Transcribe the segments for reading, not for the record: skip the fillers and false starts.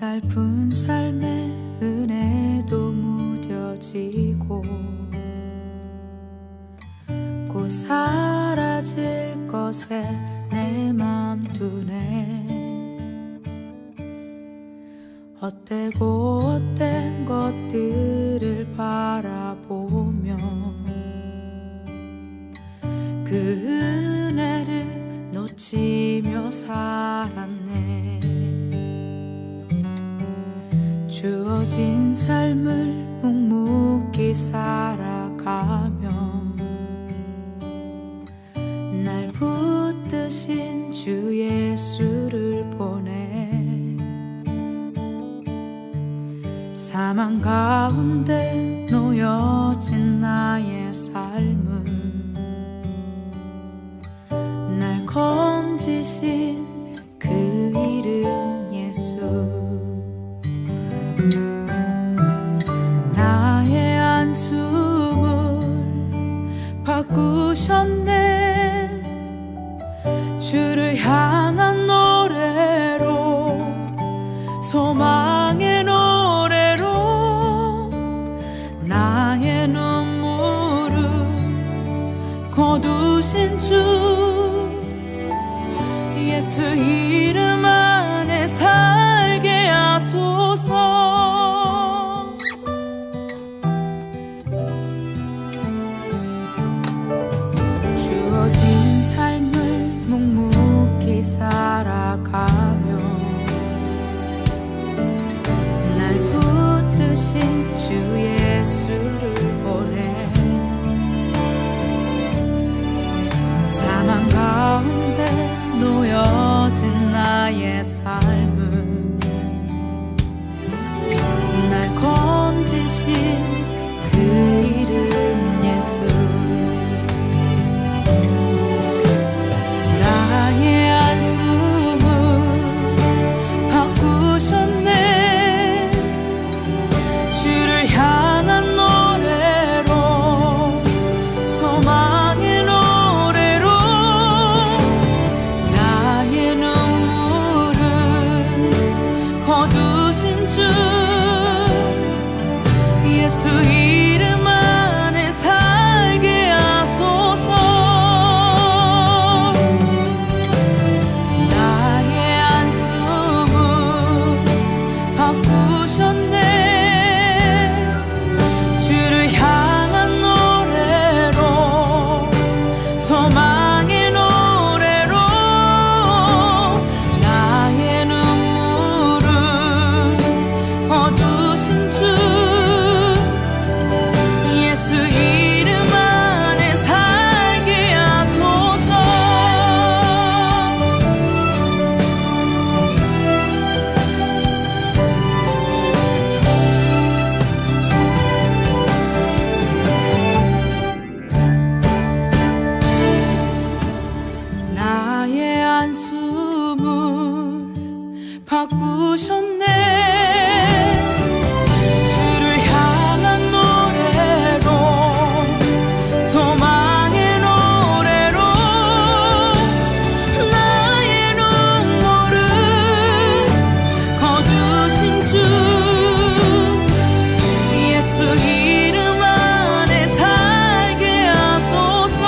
고달픈 삶의 은혜도 무뎌지고 곧 사라질 것에 내 맘 두네. 헛되고 헛된 것들을 바라보며 그 은혜를 놓치며 살았네. 주어진 삶을 묵묵히 살아가며 날 붙드신 주 예수를 보내. 사망 가운데 놓여진 나의 삶은 날 건지신 그 이름 예수. 나의 한숨을 바꾸셨네. 주를 향한 노래로, 소망의 노래로 나의 눈물을 거두신 주 예수 이름 안에 살게 하소서. 주어진 삶을 묵묵히 살아가며 날 붙드신 주 예수를 보내. 사망 가운데 놓여진 나의 삶은 날 건지신 그 이름 예수. 나의 한숨을 바꾸셨네. 주를 향한 노래로, 소망의 노래로 나의 눈물을 거두신 주 예수 이름 안에 살게 하소서. 나의 한숨을 바꾸셨네. 주를 향한 노래로, 소망의 노래로 나의 눈물을 거두신 주 예수 이름 안에 살게 하소서. 나의 한숨을 바꾸셨네. 주를 향한 노래로, 소망의 노래로 나의 눈물을 거두신 주 예수 이름 안에 살게 하소서.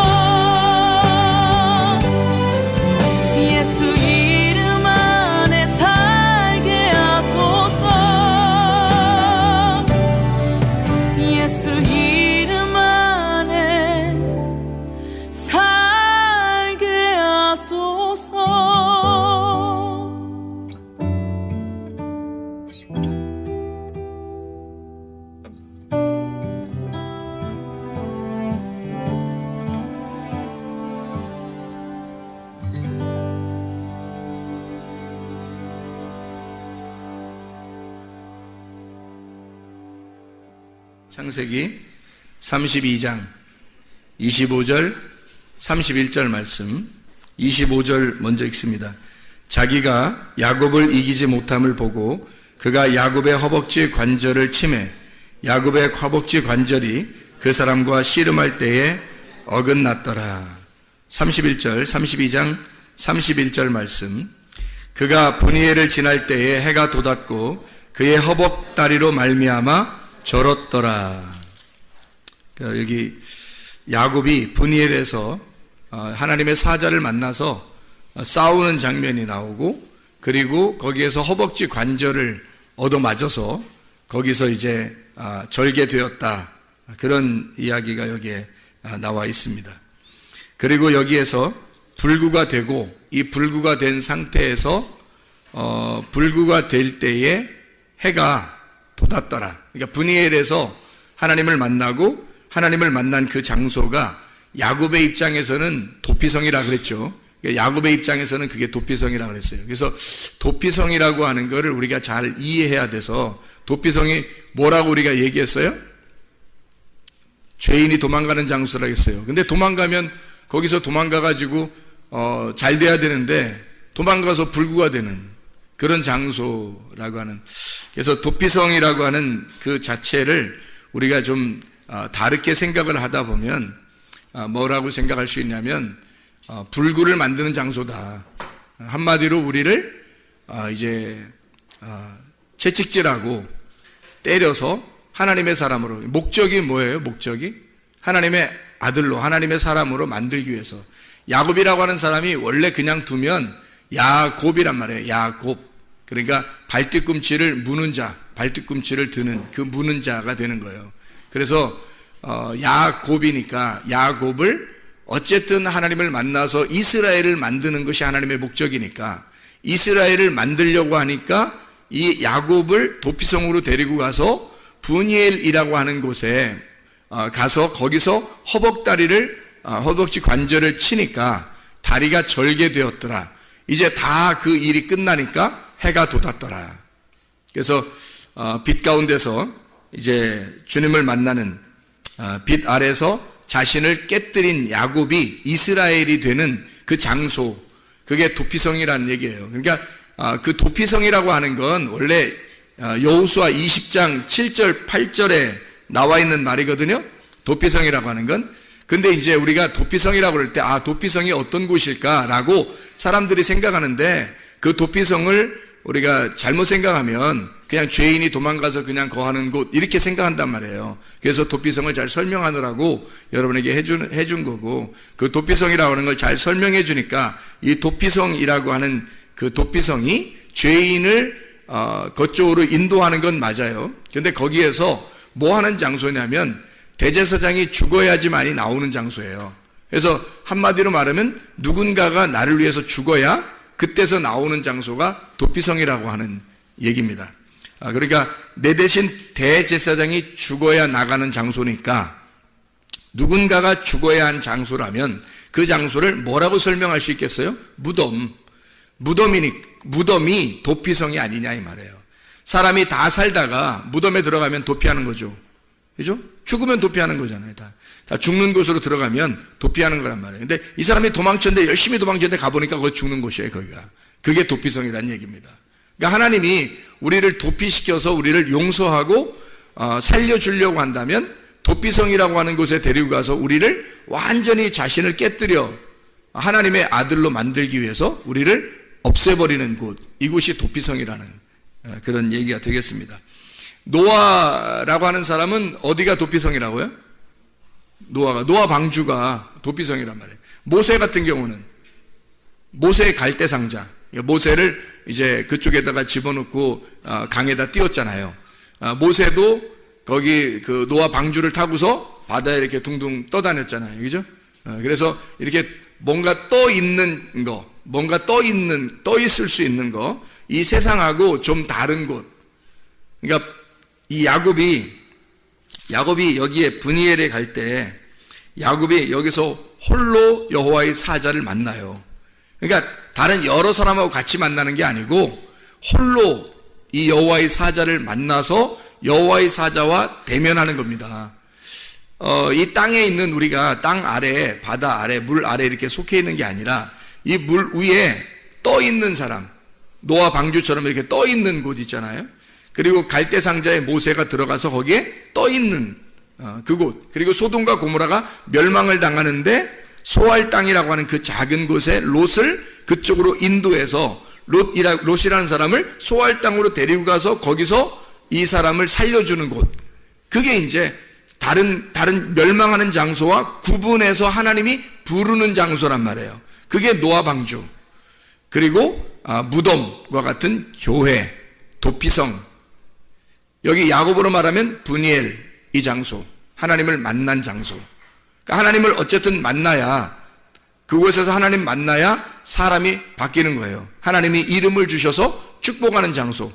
예수 이름 안에 살게 하소서. 예수 이름 안에 살게 하소서. 창세기 32장 25절 31절 말씀. 25절 먼저 읽습니다. 자기가 야곱을 이기지 못함을 보고 그가 야곱의 허벅지 관절을 치매 야곱의 허벅지 관절이 그 사람과 씨름할 때에 어긋났더라. 31절 32장 31절 말씀. 그가 브니엘을 지날 때에 해가 돋았고 그의 허벅다리로 말미암아 절었더라. 여기 야곱이 브니엘에서 하나님의 사자를 만나서 싸우는 장면이 나오고, 그리고 거기에서 허벅지 관절을 얻어맞아서 거기서 이제 절개되었다. 그런 이야기가 여기에 나와 있습니다. 그리고 여기에서 불구가 되고, 이 불구가 된 상태에서 불구가 될 때에 해가 돋았더라. 그러니까 브니엘에서 하나님을 만나고, 하나님을 만난 그 장소가 야곱의 입장에서는 도피성이라 그랬죠. 야곱의 입장에서는 그게 도피성이라 그랬어요. 그래서 도피성이라고 하는 것을 우리가 잘 이해해야 돼서, 도피성이 뭐라고 우리가 얘기했어요? 죄인이 도망가는 장소라고 했어요. 근데 도망가면 거기서 도망가가지고 잘 돼야 되는데 도망가서 불구가 되는 그런 장소라고 하는, 그래서 도피성이라고 하는 그 자체를 우리가 좀 다르게 생각을 하다 보면 뭐라고 생각할 수 있냐면 불구를 만드는 장소다. 한마디로 우리를 이제 채찍질하고 때려서 하나님의 사람으로, 목적이 뭐예요? 목적이 하나님의 아들로, 하나님의 사람으로 만들기 위해서. 야곱이라고 하는 사람이 원래 그냥 두면 야곱이란 말이에요. 야곱. 그러니까 발뒤꿈치를 무는 자, 발뒤꿈치를 드는 그 무는 자가 되는 거예요. 그래서 야곱이니까 야곱을 어쨌든 하나님을 만나서 이스라엘을 만드는 것이 하나님의 목적이니까, 이스라엘을 만들려고 하니까 이 야곱을 도피성으로 데리고 가서 브니엘이라고 하는 곳에 가서 거기서 허벅지 관절을 치니까 다리가 절개되었더라. 이제 다 그 일이 끝나니까 해가 돋았더라. 그래서 빛 가운데서 이제 주님을 만나는 빛 아래서 자신을 깨뜨린 야곱이 이스라엘이 되는 그 장소, 그게 도피성이라는 얘기예요. 그러니까 그 도피성이라고 하는 건 원래 여호수아 20장 7절 8절에 나와 있는 말이거든요. 도피성이라고 하는 건. 근데 이제 우리가 도피성이라고 그럴 때 도피성이 어떤 곳일까라고 사람들이 생각하는데, 그 도피성을 우리가 잘못 생각하면 그냥 죄인이 도망가서 그냥 거하는 곳 이렇게 생각한단 말이에요. 그래서 도피성을 잘 설명하느라고 여러분에게 해준 거고, 그 도피성이라고 하는 걸 잘 설명해 주니까 이 도피성이라고 하는 그 도피성이 죄인을 그쪽으로 인도하는 건 맞아요. 그런데 거기에서 뭐 하는 장소냐면 대제사장이 죽어야지만이 나오는 장소예요. 그래서 한마디로 말하면 누군가가 나를 위해서 죽어야 그때서 나오는 장소가 도피성이라고 하는 얘기입니다. 그러니까 내 대신 대제사장이 죽어야 나가는 장소니까, 누군가가 죽어야 한 장소라면 그 장소를 뭐라고 설명할 수 있겠어요? 무덤이 도피성이 아니냐 이 말이에요. 사람이 다 살다가 무덤에 들어가면 도피하는 거죠. 그죠? 죽으면 도피하는 거잖아요. 다 죽는 곳으로 들어가면 도피하는 거란 말이에요. 근데 이 사람이 도망쳤는데, 열심히 도망쳤는데 가보니까 거기 죽는 곳이에요, 거기가. 그게 도피성이라는 얘기입니다. 그러니까 하나님이 우리를 도피시켜서 우리를 용서하고 살려주려고 한다면 도피성이라고 하는 곳에 데리고 가서 우리를 완전히 자신을 깨뜨려 하나님의 아들로 만들기 위해서 우리를 없애버리는 곳, 이곳이 도피성이라는 그런 얘기가 되겠습니다. 노아라고 하는 사람은 어디가 도피성이라고요? 노아 방주가 도피성이란 말이에요. 모세 같은 경우는 모세의 갈대 상자, 모세를 이제 그쪽에다가 집어넣고 강에다 띄웠잖아요. 모세도 거기 그 노아 방주를 타고서 바다에 이렇게 둥둥 떠다녔잖아요. 그죠? 그래서 이렇게 뭔가 떠 있는 거, 뭔가 떠 있을 수 있는 거, 이 세상하고 좀 다른 곳. 그러니까 이 야곱이 여기에 브니엘에 갈 때 야곱이 여기서 홀로 여호와의 사자를 만나요. 그러니까 다른 여러 사람하고 같이 만나는 게 아니고 홀로 이 여호와의 사자를 만나서 여호와의 사자와 대면하는 겁니다. 이 땅에 있는 우리가 땅 아래, 바다 아래, 물 아래 이렇게 속해 있는 게 아니라 이 물 위에 떠 있는 사람, 노아 방주처럼 이렇게 떠 있는 곳 있잖아요. 그리고 갈대 상자에 모세가 들어가서 거기에 떠 있는 그곳, 그리고 소돔과 고모라가 멸망을 당하는데 소알 땅이라고 하는 그 작은 곳에 롯을 그쪽으로 인도해서 롯이라는 사람을 소알 땅으로 데리고 가서 거기서 이 사람을 살려주는 곳. 그게 이제 다른 멸망하는 장소와 구분해서 하나님이 부르는 장소란 말이에요. 그게 노아 방주. 그리고 무덤과 같은 교회, 도피성. 여기 야고보로 말하면 브니엘, 이 장소. 하나님을 만난 장소. 그러니까 하나님을 어쨌든 만나야, 그곳에서 하나님 만나야 사람이 바뀌는 거예요. 하나님이 이름을 주셔서 축복하는 장소.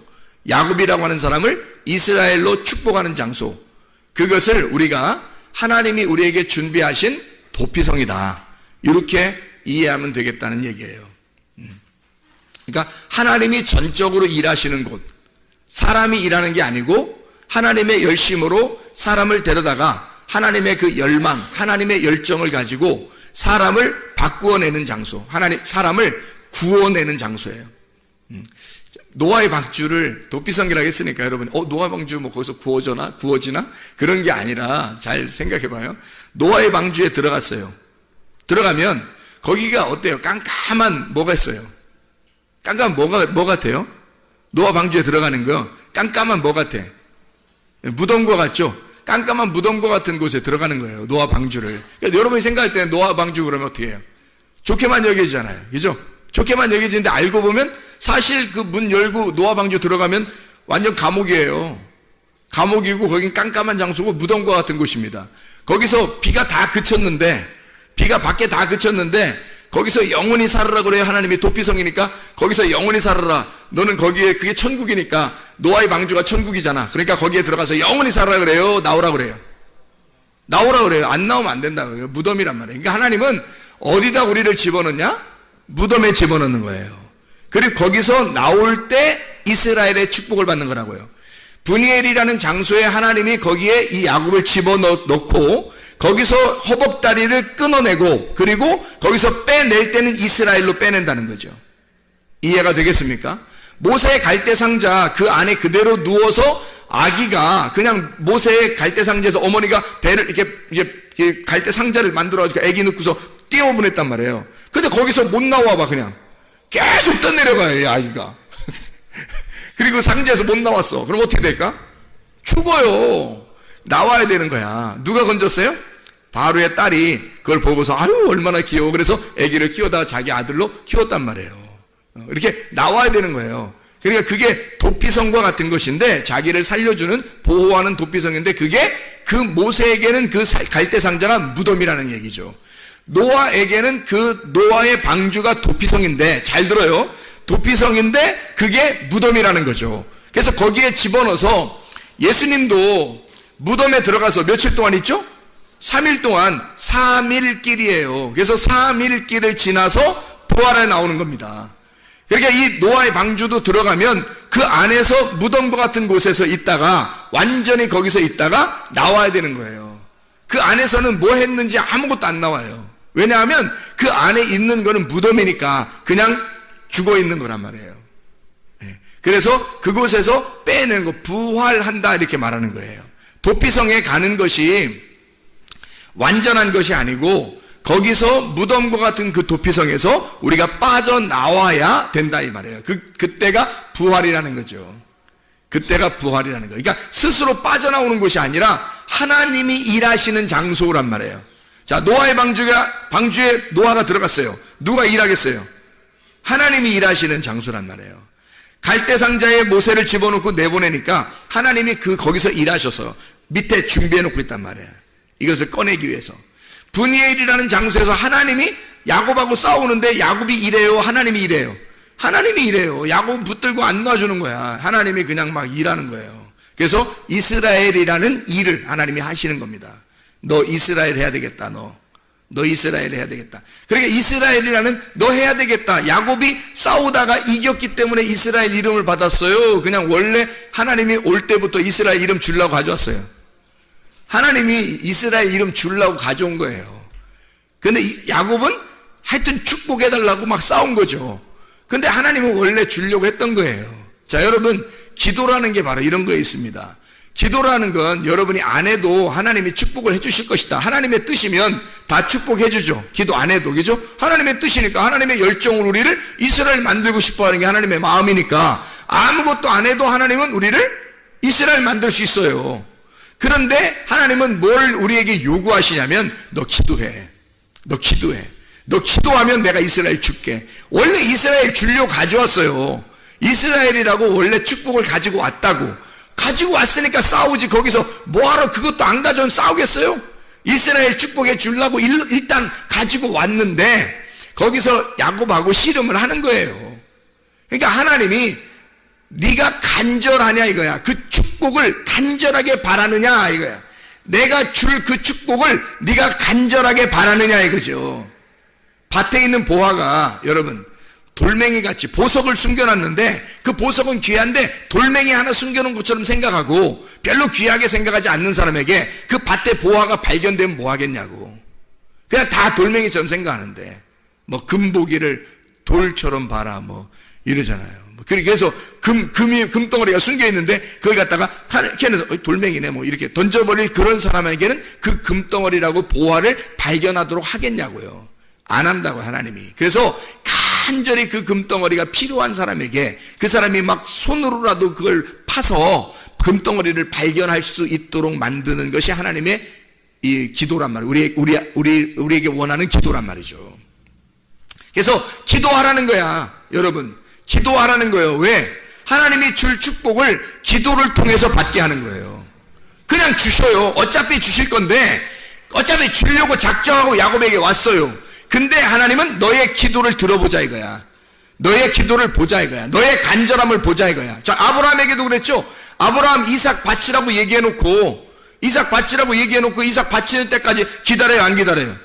야곱이라고 하는 사람을 이스라엘로 축복하는 장소. 그것을 우리가 하나님이 우리에게 준비하신 도피성이다. 이렇게 이해하면 되겠다는 얘기예요. 그러니까 하나님이 전적으로 일하시는 곳. 사람이 일하는 게 아니고 하나님의 열심으로 사람을 데려다가 하나님의 그 열망, 하나님의 열정을 가지고 사람을 바꾸어내는 장소. 사람을 구원내는 장소예요. 노아의 방주를 도피성이라고 했으니까 여러분, 노아의 방주 뭐 거기서 구워지나? 그런 게 아니라 잘 생각해 봐요. 노아의 방주에 들어갔어요. 들어가면 거기가 어때요? 깜깜한 뭐가 있어요? 깜깜한 뭐 같아요? 노아 방주에 들어가는 거 깜깜한 뭐 같아? 무덤과 같죠? 깜깜한 무덤과 같은 곳에 들어가는 거예요. 노아 방주를. 그러니까 여러분이 생각할 때는 노아 방주 그러면 어떻게 해요? 좋게만 여겨지잖아요. 그죠? 좋게만 여겨지는데 알고 보면 사실 그 문 열고 노아 방주 들어가면 완전 감옥이에요. 감옥이고 거긴 깜깜한 장소고 무덤과 같은 곳입니다. 거기서 비가 밖에 다 그쳤는데 거기서 영원히 살으라 그래요. 하나님이 도피성이니까 거기서 영원히 살아라. 너는 거기에 그게 천국이니까 노아의 방주가 천국이잖아. 그러니까 거기에 들어가서 영원히 살아라 그래요. 나오라 그래요. 안 나오면 안 된다고요. 무덤이란 말이에요. 그러니까 하나님은 어디다 우리를 집어넣냐? 무덤에 집어넣는 거예요. 그리고 거기서 나올 때 이스라엘의 축복을 받는 거라고요. 브니엘이라는 장소에 하나님이 거기에 이 야곱을 집어넣고 거기서 허벅다리를 끊어내고 그리고 거기서 빼낼 때는 이스라엘로 빼낸다는 거죠. 이해가 되겠습니까? 모세의 갈대상자 그 안에 그대로 누워서 아기가 그냥 모세의 갈대상자에서 어머니가 배를 이렇게 갈대상자를 만들어가지고 아기 넣고서 띄워보냈단 말이에요. 근데 거기서 못 나와봐. 그냥 계속 떠내려가요, 이 아기가. 그리고 상자에서 못 나왔어. 그럼 어떻게 될까? 죽어요. 나와야 되는 거야. 누가 건졌어요? 바로의 딸이 그걸 보고서 아유 얼마나 귀여워. 그래서 아기를 키우다가 자기 아들로 키웠단 말이에요. 이렇게 나와야 되는 거예요. 그러니까 그게 도피성과 같은 것인데 자기를 살려주는 보호하는 도피성인데 그게 그 모세에게는 그 갈대상자가 무덤이라는 얘기죠. 노아에게는 그 노아의 방주가 도피성인데 잘 들어요. 도피성인데 그게 무덤이라는 거죠. 그래서 거기에 집어넣어서 예수님도 무덤에 들어가서 며칠 동안 있죠? 3일 동안 3일길이에요. 그래서 3일길을 지나서 부활에 나오는 겁니다. 그러니까 이 노아의 방주도 들어가면 그 안에서 무덤과 같은 곳에서 있다가 완전히 거기서 있다가 나와야 되는 거예요. 그 안에서는 뭐 했는지 아무것도 안 나와요. 왜냐하면 그 안에 있는 거는 무덤이니까 그냥 죽어 있는 거란 말이에요. 그래서 그곳에서 빼내는 거, 부활한다 이렇게 말하는 거예요. 도피성에 가는 것이 완전한 것이 아니고 거기서 무덤과 같은 그 도피성에서 우리가 빠져나와야 된다 이 말이에요. 그때가 부활이라는 거죠. 그때가 부활이라는 거예요. 그러니까 스스로 빠져나오는 것이 아니라 하나님이 일하시는 장소란 말이에요. 자, 노아의 방주에 노아가 들어갔어요. 누가 일하겠어요? 하나님이 일하시는 장소란 말이에요. 갈대상자에 모세를 집어넣고 내보내니까 하나님이 거기서 일하셔서 밑에 준비해 놓고 있단 말이에요. 이것을 꺼내기 위해서. 브니엘이라는 장소에서 하나님이 야곱하고 싸우는데 야곱이 이래요? 하나님이 이래요? 하나님이 이래요. 야곱 붙들고 안 놔주는 거야. 하나님이 그냥 막 일하는 거예요. 그래서 이스라엘이라는 일을 하나님이 하시는 겁니다. 너 이스라엘 해야 되겠다. 너 이스라엘 해야 되겠다. 그러니까 이스라엘이라는 너 해야 되겠다. 야곱이 싸우다가 이겼기 때문에 이스라엘 이름을 받았어요. 그냥 원래 하나님이 올 때부터 이스라엘 이름 주려고 가져왔어요. 하나님이 이스라엘 이름 주려고 가져온 거예요. 근데 야곱은 하여튼 축복해달라고 막 싸운 거죠. 근데 하나님은 원래 주려고 했던 거예요. 자, 여러분, 기도라는 게 바로 이런 거에 있습니다. 기도라는 건 여러분이 안 해도 하나님이 축복을 해주실 것이다. 하나님의 뜻이면 다 축복해주죠. 기도 안 해도, 그죠? 하나님의 뜻이니까, 하나님의 열정으로 우리를 이스라엘 만들고 싶어 하는 게 하나님의 마음이니까 아무것도 안 해도 하나님은 우리를 이스라엘 만들 수 있어요. 그런데 하나님은 뭘 우리에게 요구하시냐면, 너 기도해. 너 기도해. 너 기도하면 내가 이스라엘 줄게. 원래 이스라엘 주려고 가져왔어요. 이스라엘이라고 원래 축복을 가지고 왔다고. 가지고 왔으니까 싸우지. 거기서 뭐하러 그것도 안 가져온 싸우겠어요? 이스라엘 축복해 주려고 일단 가지고 왔는데 거기서 야곱하고 씨름을 하는 거예요. 그러니까 하나님이 네가 간절하냐 이거야. 그 축복을 간절하게 바라느냐 이거야. 내가 줄 그 축복을 네가 간절하게 바라느냐 이거죠. 밭에 있는 보화가 여러분 돌멩이같이 보석을 숨겨놨는데 그 보석은 귀한데 돌멩이 하나 숨겨놓은 것처럼 생각하고 별로 귀하게 생각하지 않는 사람에게 그 밭에 보화가 발견되면 뭐 하겠냐고. 그냥 다 돌멩이처럼 생각하는데 뭐 금보기를 돌처럼 봐라 뭐 이러잖아요. 그래서 금덩어리가 숨겨있는데 그걸 갖다가 걔는 돌멩이네 뭐 이렇게 던져버릴 그런 사람에게는 그 금덩어리라고 보화를 발견하도록 하겠냐고요. 안 한다고 하나님이. 그래서 간절히 그 금덩어리가 필요한 사람에게 그 사람이 막 손으로라도 그걸 파서 금덩어리를 발견할 수 있도록 만드는 것이 하나님의 이 기도란 말이에요. 우리에게 원하는 기도란 말이죠. 그래서 기도하라는 거야. 여러분 기도하라는 거예요. 왜? 하나님이 줄 축복을 기도를 통해서 받게 하는 거예요. 그냥 주셔요. 어차피 주실 건데 어차피 주려고 작정하고 야곱에게 왔어요. 근데 하나님은 너의 기도를 들어보자 이거야. 너의 기도를 보자 이거야. 너의 간절함을 보자 이거야. 자, 아브라함에게도 그랬죠. 아브라함 이삭 바치라고 얘기해놓고 이삭 바치는 때까지 기다려요 안 기다려요?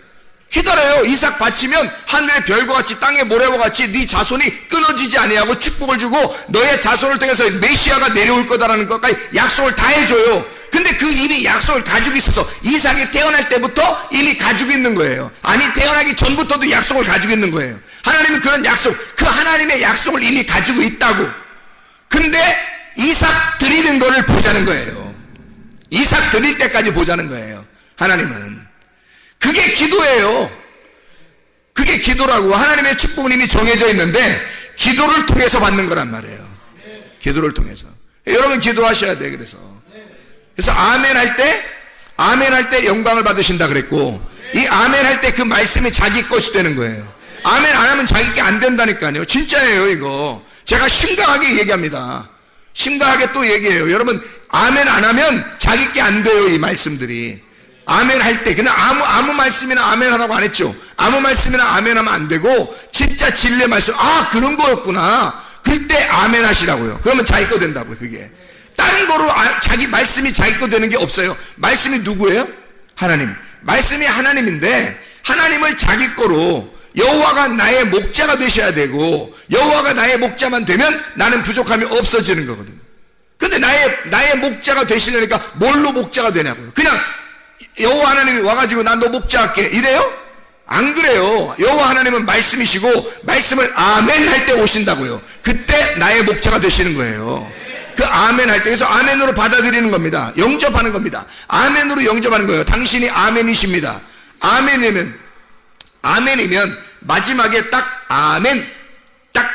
기다려요. 이삭 바치면 하늘의 별과 같이 땅의 모래와 같이 네 자손이 끊어지지 아니하고 축복을 주고 너의 자손을 통해서 메시아가 내려올 거다라는 것까지 약속을 다 해줘요. 근데 그 이미 약속을 가지고 있어서 이삭이 태어날 때부터 이미 가지고 있는 거예요. 아니 태어나기 전부터도 약속을 가지고 있는 거예요. 하나님은 그런 약속, 그 하나님의 약속을 이미 가지고 있다고. 근데 이삭 드리는 거를 보자는 거예요. 이삭 드릴 때까지 보자는 거예요. 하나님은 그게 기도예요. 그게 기도라고. 하나님의 축복은 이미 정해져 있는데 기도를 통해서 받는 거란 말이에요. 기도를 통해서. 여러분 기도하셔야 돼. 그래서 아멘 할 때 영광을 받으신다 그랬고 이 아멘 할 때 그 말씀이 자기 것이 되는 거예요. 아멘 안 하면 자기 게 안 된다니까요. 진짜예요 이거. 제가 심각하게 얘기합니다. 심각하게 또 얘기해요. 여러분 아멘 안 하면 자기 게 안 돼요. 이 말씀들이. 아멘 할 때 그냥 아무 말씀이나 아멘 하라고 안 했죠. 아무 말씀이나 아멘 하면 안 되고 진짜 진리의 말씀 그런 거였구나. 그때 아멘 하시라고요. 그러면 자기 거 된다고요. 그게 다른 거로 자기 말씀이 자기 거 되는 게 없어요. 말씀이 누구예요? 하나님. 말씀이 하나님인데 하나님을 자기 거로 여호와가 나의 목자가 되셔야 되고 여호와가 나의 목자만 되면 나는 부족함이 없어지는 거거든요. 근데 나의 목자가 되시려니까 뭘로 목자가 되냐고요. 그냥 여호와 하나님이 와가지고 난 너 목자할게 이래요? 안 그래요. 여호와 하나님은 말씀이시고 말씀을 아멘 할 때 오신다고요. 그때 나의 목자가 되시는 거예요. 그 아멘 할 때. 그래서 아멘으로 받아들이는 겁니다. 영접하는 겁니다. 아멘으로 영접하는 거예요. 당신이 아멘이십니다. 아멘이면 마지막에 딱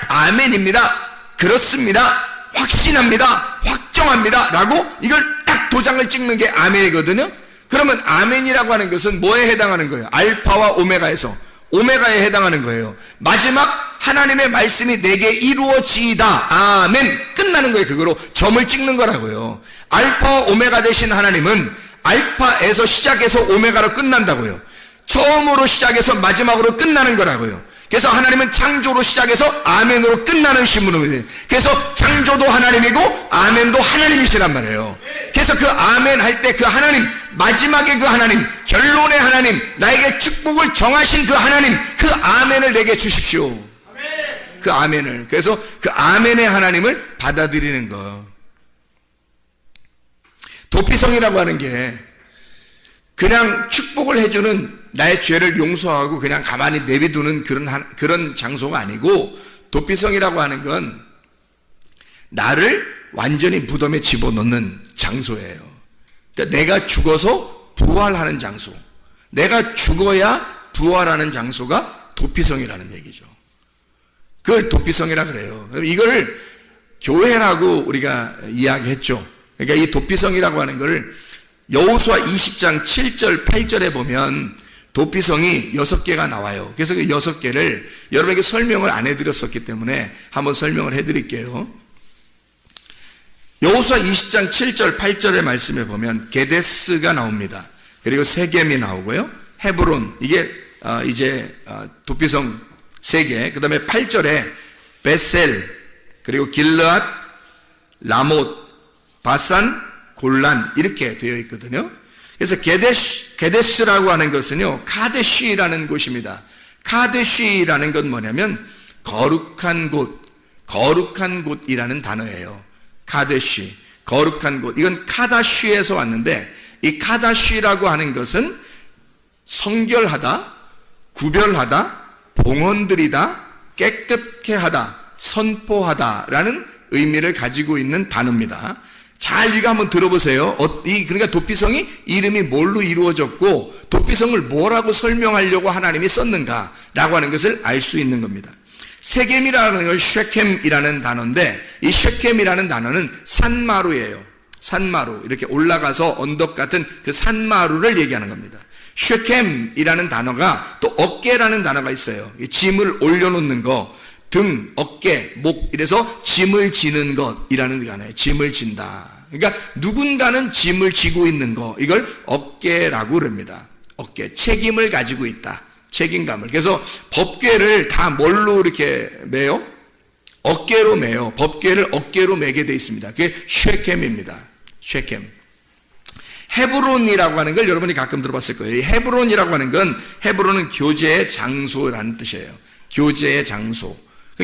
아멘입니다. 그렇습니다. 확신합니다. 확정합니다. 라고 이걸 딱 도장을 찍는 게 아멘이거든요. 그러면 아멘이라고 하는 것은 뭐에 해당하는 거예요? 알파와 오메가에서 오메가에 해당하는 거예요. 마지막 하나님의 말씀이 내게 이루어지이다. 아멘. 끝나는 거예요. 그거로 점을 찍는 거라고요. 알파와 오메가 되신 하나님은 알파에서 시작해서 오메가로 끝난다고요. 처음으로 시작해서 마지막으로 끝나는 거라고요. 그래서 하나님은 창조로 시작해서 아멘으로 끝나는 신분이에요. 그래서 창조도 하나님이고 아멘도 하나님이시란 말이에요. 그래서 그 아멘 할 때 그 하나님, 마지막에 그 하나님, 결론의 하나님, 나에게 축복을 정하신 그 하나님, 그 아멘을 내게 주십시오. 그 아멘을. 그래서 그 아멘의 하나님을 받아들이는 거. 도피성이라고 하는 게 그냥 축복을 해주는, 나의 죄를 용서하고 그냥 가만히 내비두는 그런 장소가 아니고, 도피성이라고 하는 건 나를 완전히 무덤에 집어넣는 장소예요. 그러니까 내가 죽어서 부활하는 장소. 내가 죽어야 부활하는 장소가 도피성이라는 얘기죠. 그걸 도피성이라 그래요. 이걸 교회라고 우리가 이야기했죠. 그러니까 이 도피성이라고 하는 것을 여호수아 20장 7절 8절에 보면 도피성이 6개가 나와요. 그래서 그 6개를 여러분에게 설명을 안 해드렸었기 때문에 한번 설명을 해드릴게요. 여호수아 20장 7절 8절의 말씀에 보면 게데스가 나옵니다. 그리고 세겜이 나오고요. 헤브론, 이게 이제 도피성 3개. 그 다음에 8절에 베셀, 그리고 길르앗, 라못, 바산, 골란 이렇게 되어 있거든요. 그래서 게데스라고 하는 것은요, 카데시라는 곳입니다. 카데시라는 건 뭐냐면 거룩한 곳이라는 단어예요. 카데시, 거룩한 곳. 이건 카다시에서 왔는데, 이 카다시라고 하는 것은 성결하다, 구별하다, 봉헌드리다, 깨끗게 하다, 선포하다라는 의미를 가지고 있는 단어입니다. 잘 이거 한번 들어보세요. 그러니까 도피성이 이름이 뭘로 이루어졌고 도피성을 뭐라고 설명하려고 하나님이 썼는가라고 하는 것을 알 수 있는 겁니다. 세겜이라는 걸 쉐켐이라는 단어인데, 이 쉐켐이라는 단어는 산마루예요. 산마루, 이렇게 올라가서 언덕 같은 그 산마루를 얘기하는 겁니다. 쉐켐이라는 단어가 또 어깨라는 단어가 있어요. 짐을 올려놓는 거, 등, 어깨, 목, 이래서 짐을 지는 것이라는 단어예요. 짐을 진다. 그러니까 누군가는 짐을 지고 있는 거, 이걸 어깨라고 그럽니다. 어깨, 책임을 가지고 있다. 책임감을. 그래서 법궤를 다 뭘로 이렇게 매요? 어깨로 매요. 법궤를 어깨로 매게 돼 있습니다. 그게 쉐켐입니다. 쉐켐. 헤브론이라고 하는 걸 여러분이 가끔 들어봤을 거예요. 이 헤브론이라고 하는 건, 헤브론은 교제의 장소라는 뜻이에요. 교제의 장소.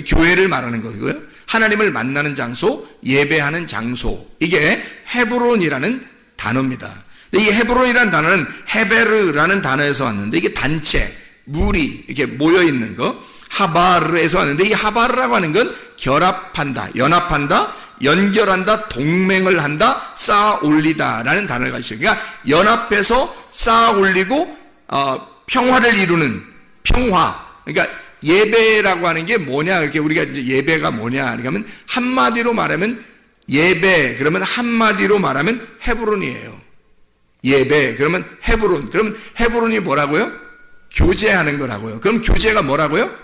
교회를 말하는 거고요. 하나님을 만나는 장소, 예배하는 장소. 이게 헤브론이라는 단어입니다. 이 헤브론이라는 단어는 헤베르라는 단어에서 왔는데, 이게 단체, 무리, 이렇게 모여있는 거, 하바르에서 왔는데, 이 하바르라고 하는 건 결합한다, 연합한다, 연결한다, 동맹을 한다, 쌓아 올리다 라는 단어를 가지고 있어요. 그러니까 연합해서 쌓아 올리고 평화를 이루는 평화. 그러니까 예배라고 하는 게 뭐냐, 이렇게 우리가 이제 예배가 뭐냐 그러면 한마디로 말하면 예배, 그러면 한마디로 말하면 헤브론이에요. 예배, 그러면 헤브론. 그러면 헤브론이 뭐라고요? 교제하는 거라고요. 그럼 교제가 뭐라고요?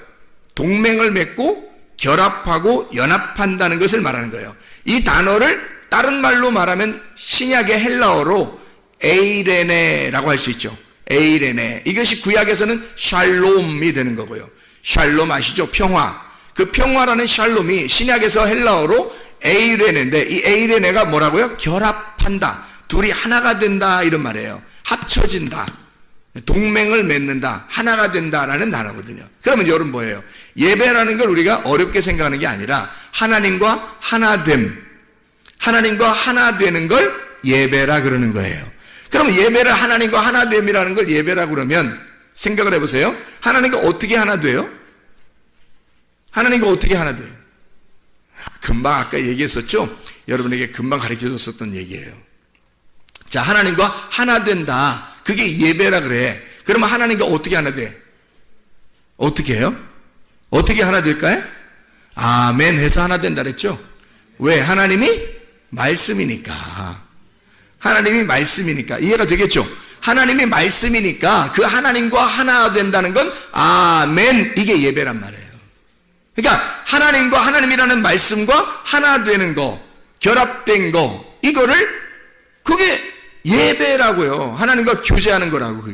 동맹을 맺고 결합하고 연합한다는 것을 말하는 거예요. 이 단어를 다른 말로 말하면 신약의 헬라어로 에이레네라고 할 수 있죠. 에이레네. 이것이 구약에서는 샬롬이 되는 거고요. 샬롬 아시죠? 평화. 그 평화라는 샬롬이 신약에서 헬라어로 에이레네인데, 이 에이레네가 뭐라고요? 결합한다. 둘이 하나가 된다, 이런 말이에요. 합쳐진다. 동맹을 맺는다. 하나가 된다라는 단어거든요. 그러면 여러분 뭐예요? 예배라는 걸 우리가 어렵게 생각하는 게 아니라 하나님과 하나됨, 하나님과 하나 되는 걸 예배라 그러는 거예요. 그럼 예배를 하나님과 하나됨이라는 걸 예배라 그러면 생각을 해보세요. 하나님과 어떻게 하나 돼요? 하나님과 어떻게 하나 돼요? 금방 아까 얘기했었죠? 여러분에게 금방 가르쳐 줬었던 얘기예요. 자, 하나님과 하나 된다. 그게 예배라 그래. 그러면 하나님과 어떻게 하나 돼? 어떻게 해요? 어떻게 하나 될까요? 아멘 해서 하나 된다 그랬죠? 왜? 하나님이 말씀이니까. 하나님이 말씀이니까. 이해가 되겠죠? 하나님이 말씀이니까 그 하나님과 하나 된다는 건 아멘, 이게 예배란 말이에요. 그러니까 하나님과 하나님이라는 말씀과 하나 되는 거, 결합된 거, 이거를 그게 예배라고요. 하나님과 교제하는 거라고.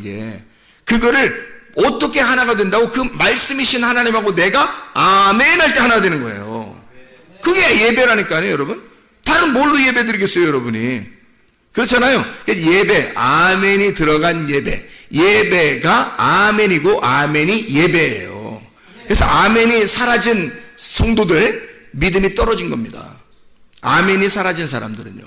그거를 어떻게 하나가 된다고? 그 말씀이신 하나님하고 내가 아멘 할 때 하나 되는 거예요. 그게 예배라니까요, 여러분. 다른 뭘로 예배 드리겠어요, 여러분이? 그렇잖아요. 예배, 아멘이 들어간 예배. 예배가 아멘이고 아멘이 예배예요. 그래서 아멘이 사라진 성도들, 믿음이 떨어진 겁니다. 아멘이 사라진 사람들은요.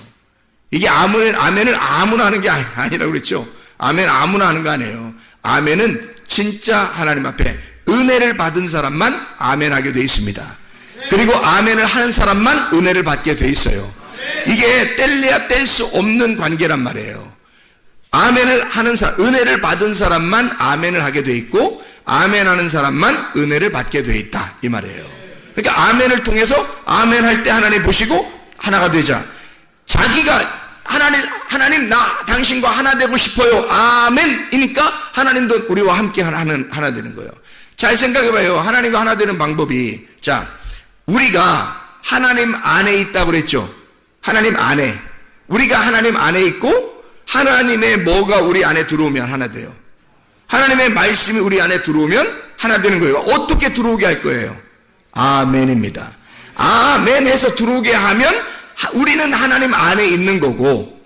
이게 아멘을 아무나 하는 게 아니라고 그랬죠. 아멘 아무나 하는 거 아니에요. 아멘은 진짜 하나님 앞에 은혜를 받은 사람만 아멘하게 돼 있습니다. 그리고 아멘을 하는 사람만 은혜를 받게 돼 있어요. 이게 뗄래야 뗄 수 없는 관계란 말이에요. 아멘을 하는 사람, 은혜를 받은 사람만 아멘을 하게 돼 있고, 아멘 하는 사람만 은혜를 받게 돼 있다, 이 말이에요. 그러니까 아멘을 통해서 아멘 할 때 하나님 보시고 하나가 되자. 자기가 하나님 나 당신과 하나 되고 싶어요, 아멘이니까 하나님도 우리와 함께 하나 되는 거예요. 잘 생각해봐요. 하나님과 하나 되는 방법이, 자, 우리가 하나님 안에 있다고 그랬죠. 하나님 안에, 우리가 하나님 안에 있고 하나님의 뭐가 우리 안에 들어오면 하나 돼요. 하나님의 말씀이 우리 안에 들어오면 하나 되는 거예요. 어떻게 들어오게 할 거예요? 아멘입니다. 아멘 해서 들어오게 하면 우리는 하나님 안에 있는 거고,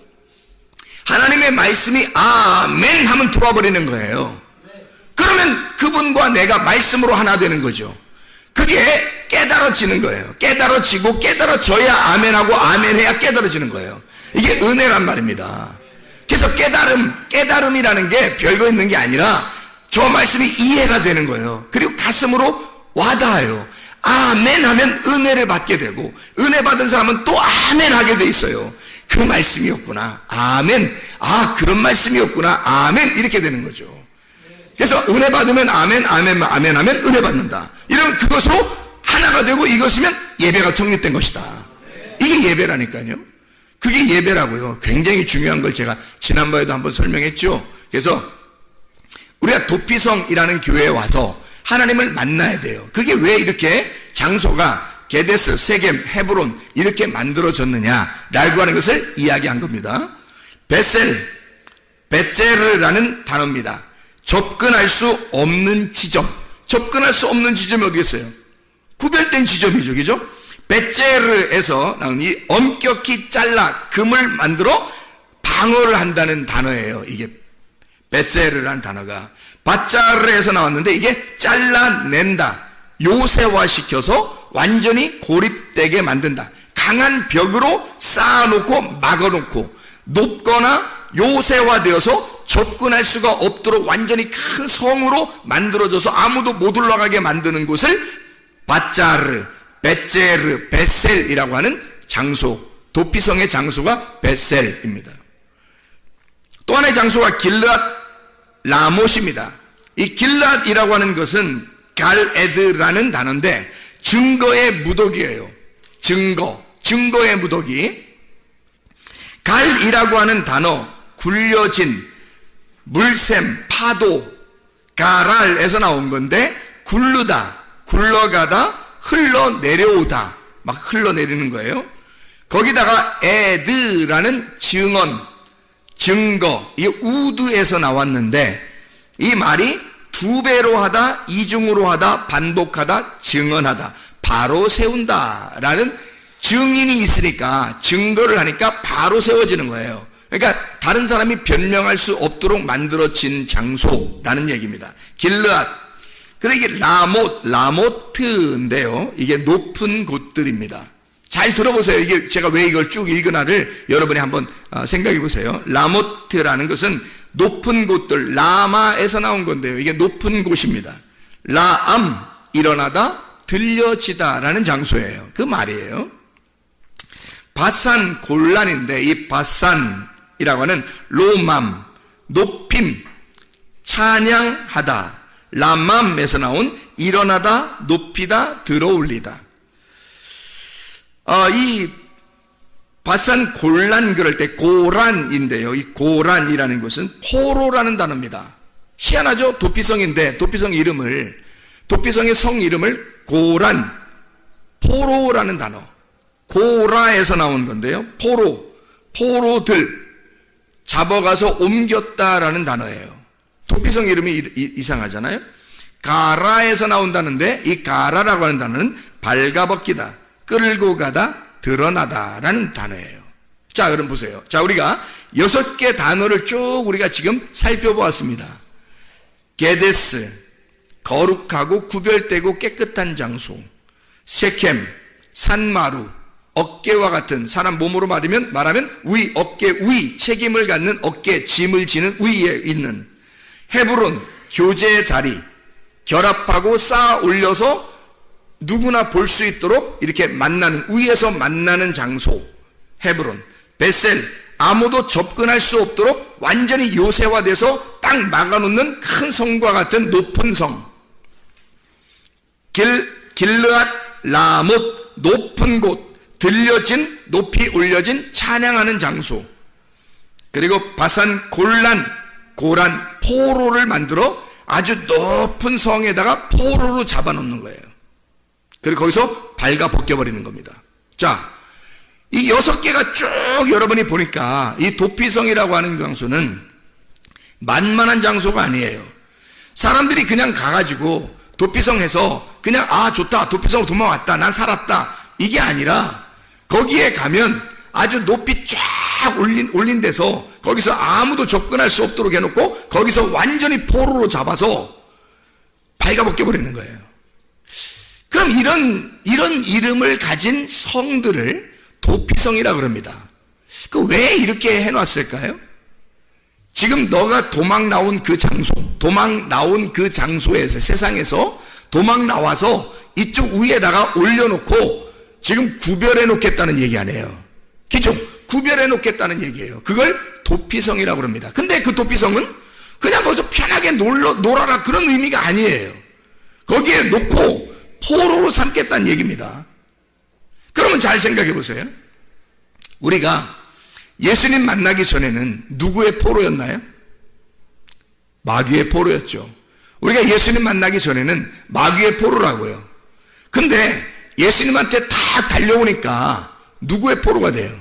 하나님의 말씀이 아멘 하면 들어와 버리는 거예요. 그러면 그분과 내가 말씀으로 하나 되는 거죠. 그게 깨달아지는 거예요. 깨달아지고 깨달아져야 아멘하고 아멘해야 깨달아지는 거예요. 이게 은혜란 말입니다. 그래서 깨달음이라는 게 별거 있는 게 아니라 저 말씀이 이해가 되는 거예요. 그리고 가슴으로 와닿아요. 아멘 하면 은혜를 받게 되고, 은혜 받은 사람은 또 아멘 하게 돼 있어요. 그 말씀이었구나, 아멘. 아, 그런 말씀이었구나, 아멘. 이렇게 되는 거죠. 그래서 은혜 받으면 아멘, 아멘, 아멘 하면 은혜 받는다. 이러면 그것으로 하나가 되고, 이것이면 예배가 성립된 것이다. 이게 예배라니까요. 그게 예배라고요. 굉장히 중요한 걸 제가 지난번에도 한번 설명했죠. 그래서 우리가 도피성이라는 교회에 와서 하나님을 만나야 돼요. 그게 왜 이렇게 장소가 게데스, 세겜, 헤브론 이렇게 만들어졌느냐라고 하는 것을 이야기한 겁니다. 베셀르라는 단어입니다. 접근할 수 없는 지점. 접근할 수 없는 지점이 어디 있어요? 구별된 지점이죠, 그죠? 베셀르에서 나온 이 엄격히 잘라 금을 만들어 방어를 한다는 단어예요. 이게 베셀르라는 단어가 바짜르에서 나왔는데, 이게 잘라낸다, 요새화시켜서 완전히 고립되게 만든다. 강한 벽으로 쌓아놓고 막아놓고 높거나 요새화되어서 접근할 수가 없도록 완전히 큰 성으로 만들어져서 아무도 못 올라가게 만드는 곳을 바짜르, 베체르, 베셀이라고 하는 장소, 도피성의 장소가 베셀입니다. 또 하나의 장소가 길르앗 라못입니다. 이 길르앗이라고 하는 것은 갈에드라는 단어인데 증거의 무더기예요. 증거의 무더기. 갈이라고 하는 단어, 굴려진, 물샘, 파도, 가랄에서 나온 건데, 굴르다, 굴러가다, 흘러내려오다, 막 흘러내리는 거예요. 거기다가 에드라는 증언, 증거, 이 우드에서 나왔는데, 이 말이 두 배로 하다, 이중으로 하다, 반복하다, 증언하다, 바로 세운다라는 증인이 있으니까, 증거를 하니까 바로 세워지는 거예요. 그러니까 다른 사람이 변명할 수 없도록 만들어진 장소라는 얘기입니다. 길르앗. 근데 이게 라모트인데요. 이게 높은 곳들입니다. 잘 들어보세요. 이게 제가 왜 이걸 쭉 읽으나를 여러분이 한번 생각해 보세요. 라모트라는 것은 높은 곳들, 라마에서 나온 건데요. 이게 높은 곳입니다. 라암, 일어나다, 들려지다라는 장소예요. 그 말이에요. 바산 골란인데, 이 바산이라고 하는 로맘, 높임, 찬양하다, 라맘에서 나온 일어나다, 높이다, 들어올리다. 이 바산 골란 그럴 때 고란인데요. 이 고란이라는 것은 포로라는 단어입니다. 희한하죠? 도피성인데 도피성의 성 이름을 고란, 포로라는 단어, 고라에서 나온 건데요. 포로들 잡아가서 옮겼다라는 단어예요. 도피성 이름이 이상하잖아요. 가라에서 나온다는데, 이 가라라고 하는 단어는 발가벗기다, 끌고 가다, 드러나다라는 단어예요. 자, 그럼 보세요. 자, 우리가 6개 단어를 쭉 우리가 지금 살펴보았습니다. 게데스, 거룩하고 구별되고 깨끗한 장소. 세켐, 산마루, 어깨와 같은, 사람 몸으로 말하면 위, 어깨 위, 책임을 갖는 어깨, 짐을 지는 위에 있는. 헤브론, 교제의 자리, 결합하고 쌓아 올려서 누구나 볼 수 있도록 이렇게 만나는, 위에서 만나는 장소, 헤브론, 벳셀, 아무도 접근할 수 없도록 완전히 요새화돼서 딱 막아놓는 큰 성과 같은 높은 성. 길르앗 라못, 높은 곳, 들려진, 높이 올려진 찬양하는 장소. 그리고 바산 고란, 포로를 만들어 아주 높은 성에다가 포로로 잡아놓는 거예요. 그리고 거기서 발가 벗겨버리는 겁니다. 자, 이 6개가 쭉 여러분이 보니까 이 도피성이라고 하는 장소는 만만한 장소가 아니에요. 사람들이 그냥 가가지고 도피성에서 그냥 좋다, 도피성으로 도망왔다, 난 살았다, 이게 아니라 거기에 가면 아주 높이 쫙 올린 데서 거기서 아무도 접근할 수 없도록 해놓고 거기서 완전히 포로로 잡아서 발가 벗겨버리는 거예요. 그럼 이런 이름을 가진 성들을 도피성이라고 그럽니다. 왜 이렇게 해놨을까요? 지금 너가 도망 나온 그 장소에서, 세상에서 도망 나와서 이쪽 위에다가 올려놓고 지금 구별해 놓겠다는 얘기 아니에요. 기종, 구별해 놓겠다는 얘기예요. 그걸 도피성이라고 그럽니다. 근데 그 도피성은 그냥 거기서 편하게 놀아라 그런 의미가 아니에요. 거기에 놓고 포로로 삼겠다는 얘기입니다. 그러면 잘 생각해 보세요. 우리가 예수님 만나기 전에는 누구의 포로였나요? 마귀의 포로였죠. 우리가 예수님 만나기 전에는 마귀의 포로라고요. 근데 예수님한테 다 달려오니까 누구의 포로가 돼요?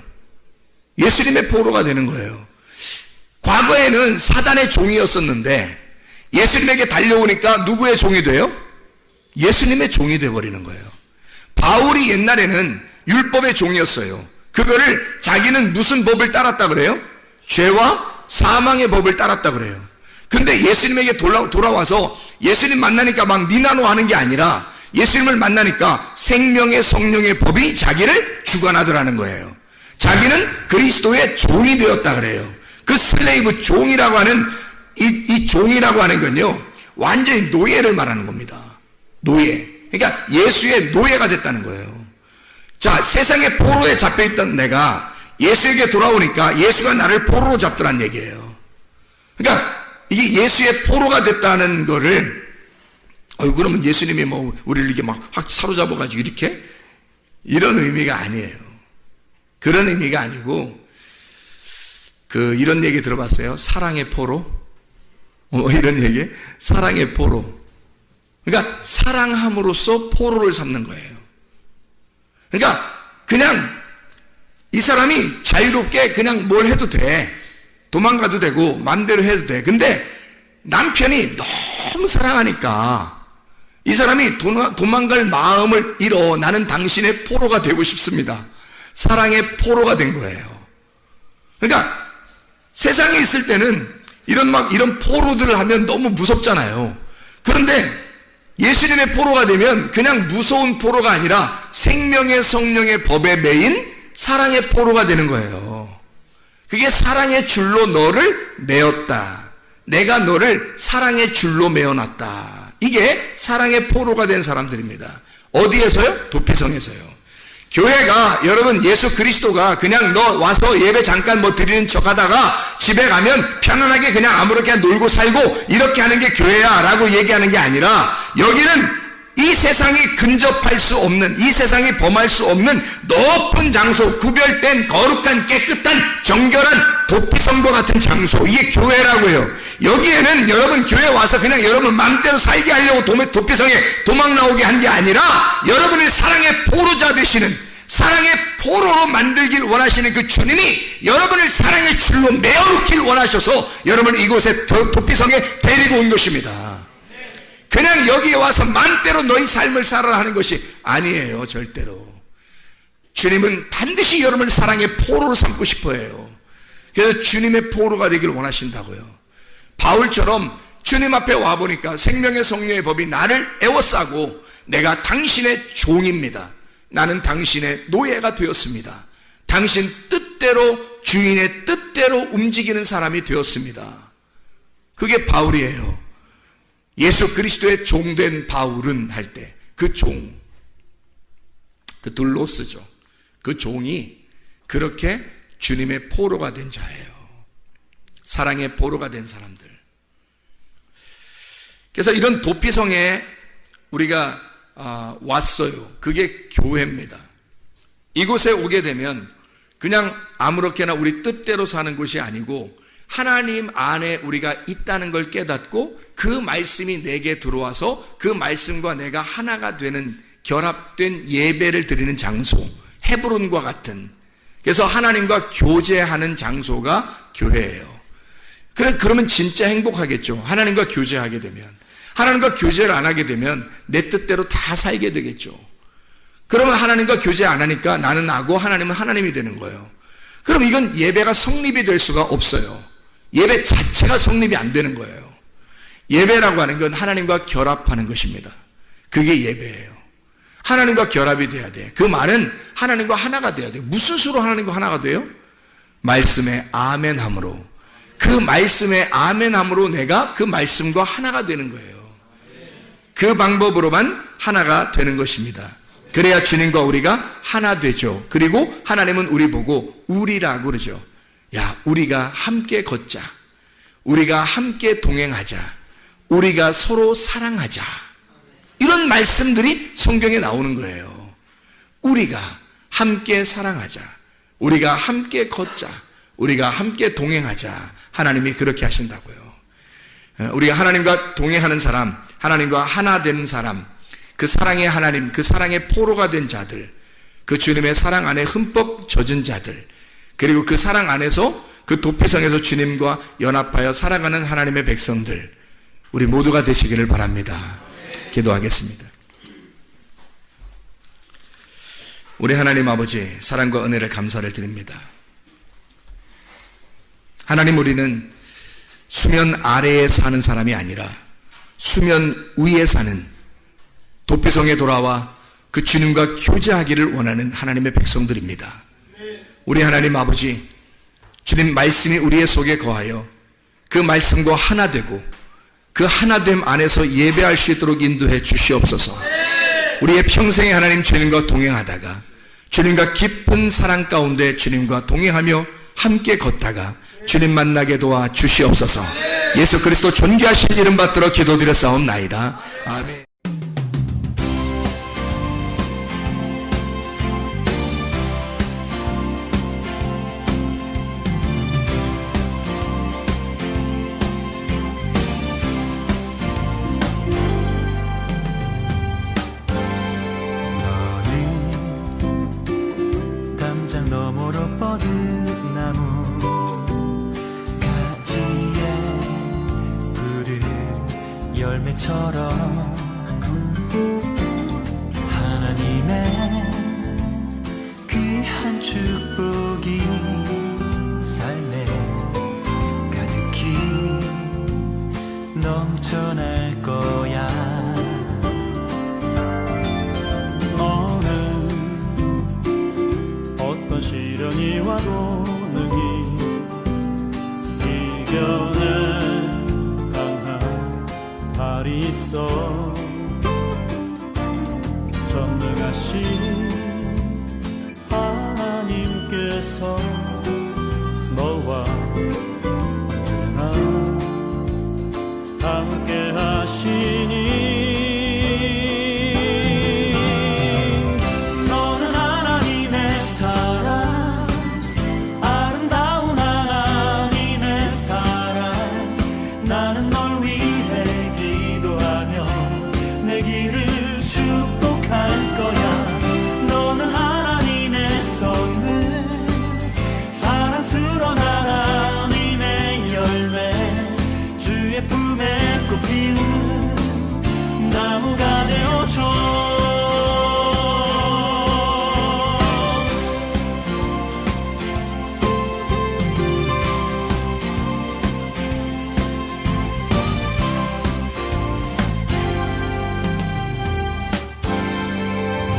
예수님의 포로가 되는 거예요. 과거에는 사단의 종이었었는데 예수님에게 달려오니까 누구의 종이 돼요? 예수님의 종이 되어버리는 거예요. 바울이 옛날에는 율법의 종이었어요. 그거를 자기는 무슨 법을 따랐다 그래요? 죄와 사망의 법을 따랐다 그래요. 근데 예수님에게 돌아와서 예수님 만나니까 막 니나노 하는 게 아니라 예수님을 만나니까 생명의 성령의 법이 자기를 주관하더라는 거예요. 자기는 그리스도의 종이 되었다 그래요. 그 슬레이브 종이라고 하는 이 종이라고 하는 건요, 완전히 노예를 말하는 겁니다. 노예. 그러니까 예수의 노예가 됐다는 거예요. 자, 세상의 포로에 잡혀있던 내가 예수에게 돌아오니까 예수가 나를 포로로 잡더란 얘기예요. 그러니까 이게 예수의 포로가 됐다는 거를 그러면 예수님이 우리를 이렇게 막 확 사로잡아가지고 이렇게, 이런 의미가 아니에요. 그런 의미가 아니고, 이런 얘기 들어봤어요? 사랑의 포로? 이런 얘기? 사랑의 포로. 그러니까 사랑함으로써 포로를 삼는 거예요. 그러니까 그냥 이 사람이 자유롭게 그냥 뭘 해도 돼. 도망가도 되고 마음대로 해도 돼. 근데 남편이 너무 사랑하니까 이 사람이 도망갈 마음을 잃어 나는 당신의 포로가 되고 싶습니다. 사랑의 포로가 된 거예요. 그러니까 세상에 있을 때는 이런 포로들을 하면 너무 무섭잖아요. 그런데 예수님의 포로가 되면 그냥 무서운 포로가 아니라 생명의 성령의 법에 매인 사랑의 포로가 되는 거예요. 그게 사랑의 줄로 너를 메었다. 내가 너를 사랑의 줄로 메어놨다. 이게 사랑의 포로가 된 사람들입니다. 어디에서요? 도피성에서요. 교회가, 여러분, 예수 그리스도가 그냥 너 와서 예배 잠깐 드리는 척 하다가 집에 가면 편안하게 그냥 아무렇게 놀고 살고 이렇게 하는 게 교회야 라고 얘기하는 게 아니라, 여기는 이 세상이 근접할 수 없는, 이 세상이 범할 수 없는 높은 장소, 구별된 거룩한 깨끗한 정결한 도피성과 같은 장소, 이게 교회라고요. 여기에는 여러분 교회 와서 그냥 여러분 마음대로 살게 하려고 도피성에 도망 나오게 한 게 아니라, 여러분이 사랑의 포로자 되시는, 사랑의 포로로 만들길 원하시는 그 주님이 여러분을 사랑의 줄로 메어놓길 원하셔서 여러분을 이곳에 도피성에 데리고 온 것입니다. 그냥 여기에 와서 마음대로 너희 삶을 살아라 하는 것이 아니에요. 절대로. 주님은 반드시 여러분을 사랑의 포로로 삼고 싶어 해요. 그래서 주님의 포로가 되길 원하신다고요. 바울처럼 주님 앞에 와보니까 생명의 성령의 법이 나를 에워싸고 내가 당신의 종입니다. 나는 당신의 노예가 되었습니다. 당신 뜻대로, 주인의 뜻대로 움직이는 사람이 되었습니다. 그게 바울이에요. 예수 그리스도의 종된 바울은 할 때 그 종, 그 둘로스죠. 그 종이 그렇게 주님의 포로가 된 자예요. 사랑의 포로가 된 사람들. 그래서 이런 도피성에 우리가 왔어요. 그게 교회입니다. 이곳에 오게 되면 그냥 아무렇게나 우리 뜻대로 사는 곳이 아니고 하나님 안에 우리가 있다는 걸 깨닫고 그 말씀이 내게 들어와서 그 말씀과 내가 하나가 되는 결합된 예배를 드리는 장소, 헤브론과 같은, 그래서 하나님과 교제하는 장소가 교회예요. 그러면 진짜 행복하겠죠. 하나님과 교제하게 되면. 하나님과 교제를 안 하게 되면 내 뜻대로 다 살게 되겠죠. 그러면 하나님과 교제 안 하니까 나는 나고 하나님은 하나님이 되는 거예요. 그럼 이건 예배가 성립이 될 수가 없어요. 예배 자체가 성립이 안 되는 거예요. 예배라고 하는 건 하나님과 결합하는 것입니다. 그게 예배예요. 하나님과 결합이 돼야 돼. 그 말은 하나님과 하나가 돼야 돼요. 무슨 수로 하나님과 하나가 돼요? 말씀에 아멘함으로. 그 말씀에 아멘함으로 내가 그 말씀과 하나가 되는 거예요. 그 방법으로만 하나가 되는 것입니다. 그래야 주님과 우리가 하나 되죠. 그리고 하나님은 우리 보고 우리라고 그러죠. 야, 우리가 함께 걷자. 우리가 함께 동행하자. 우리가 서로 사랑하자. 이런 말씀들이 성경에 나오는 거예요. 우리가 함께 사랑하자. 우리가 함께 걷자. 우리가 함께 동행하자. 하나님이 그렇게 하신다고요. 우리가 하나님과 동행하는 사람, 하나님과 하나 되는 사람, 그 사랑의 하나님, 그 사랑의 포로가 된 자들, 그 주님의 사랑 안에 흠뻑 젖은 자들, 그리고 그 사랑 안에서 그 도피성에서 주님과 연합하여 살아가는 하나님의 백성들, 우리 모두가 되시기를 바랍니다. 기도하겠습니다. 우리 하나님 아버지, 사랑과 은혜를 감사를 드립니다. 하나님, 우리는 수면 아래에 사는 사람이 아니라 수면 위에 사는, 도피성에 돌아와 그 주님과 교제하기를 원하는 하나님의 백성들입니다. 우리 하나님 아버지, 주님 말씀이 우리의 속에 거하여 그 말씀과 하나 되고 그 하나됨 안에서 예배할 수 있도록 인도해 주시옵소서. 우리의 평생에 하나님 주님과 동행하다가 주님과 깊은 사랑 가운데 주님과 동행하며 함께 걷다가 주님 만나게 도와 주시옵소서. 예수 그리스도 존귀하신 이름 받들어 기도드렸사옵나이다. 아멘. 너머로 뻗은 나무 가지에 푸른 열매처럼 하나님의 귀한 축복이 삶에 가득히 넘쳐날 거야. 시련이 와도 능히 이겨낸 강한 발이 있어. 전능하신 하나님께서 너와 언제나 함께 하시니 나무가 되어줘.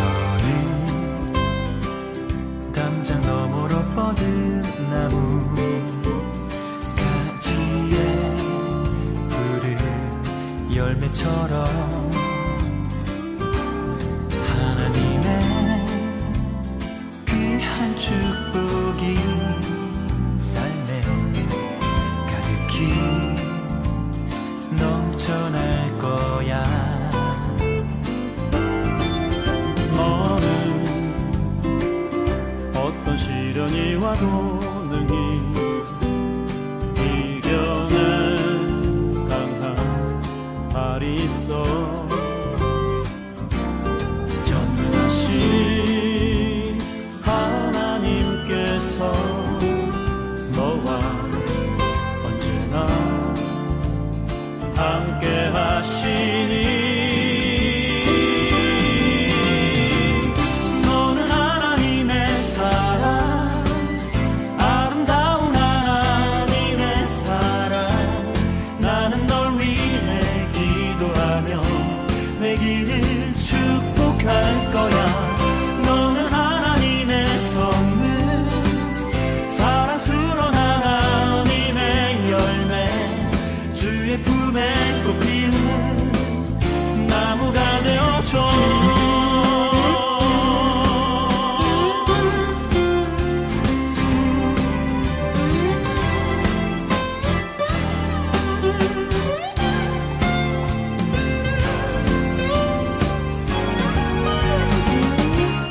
너는 담장 너머로 뻗은 나무 가지에 푸른 열매처럼 하나님의 귀한 축복 어디와도 능히 이겨낸 강한 발이 있어. 전능하신 하나님께서 너와 언제나 함께 하시니 너는 하나님의 사랑, 아름다운 하나님의 사랑. 나는 널 위해 기도하며 내 길을 축복할 거야. 너는 하나님의 선물, 사랑스러운 하나님의 열매, 주의 품에 꽃 피우는 나무가 되어줘.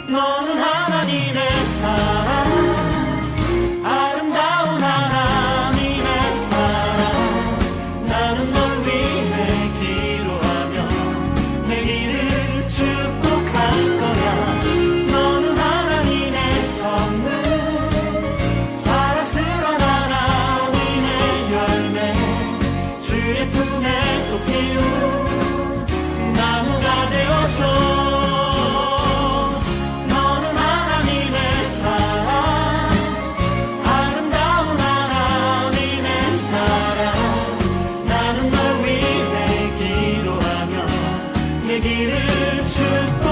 너는 하나님의 사랑, 아름다운 하나님의 사랑. 나는 널 위해 기도하며 내 길을 축복할 거야. 너는 하나님의 선물, 사랑스러운 하나님의 열매, 주의 품에 꽃 피운 나무가 되어줘. 길을 축복할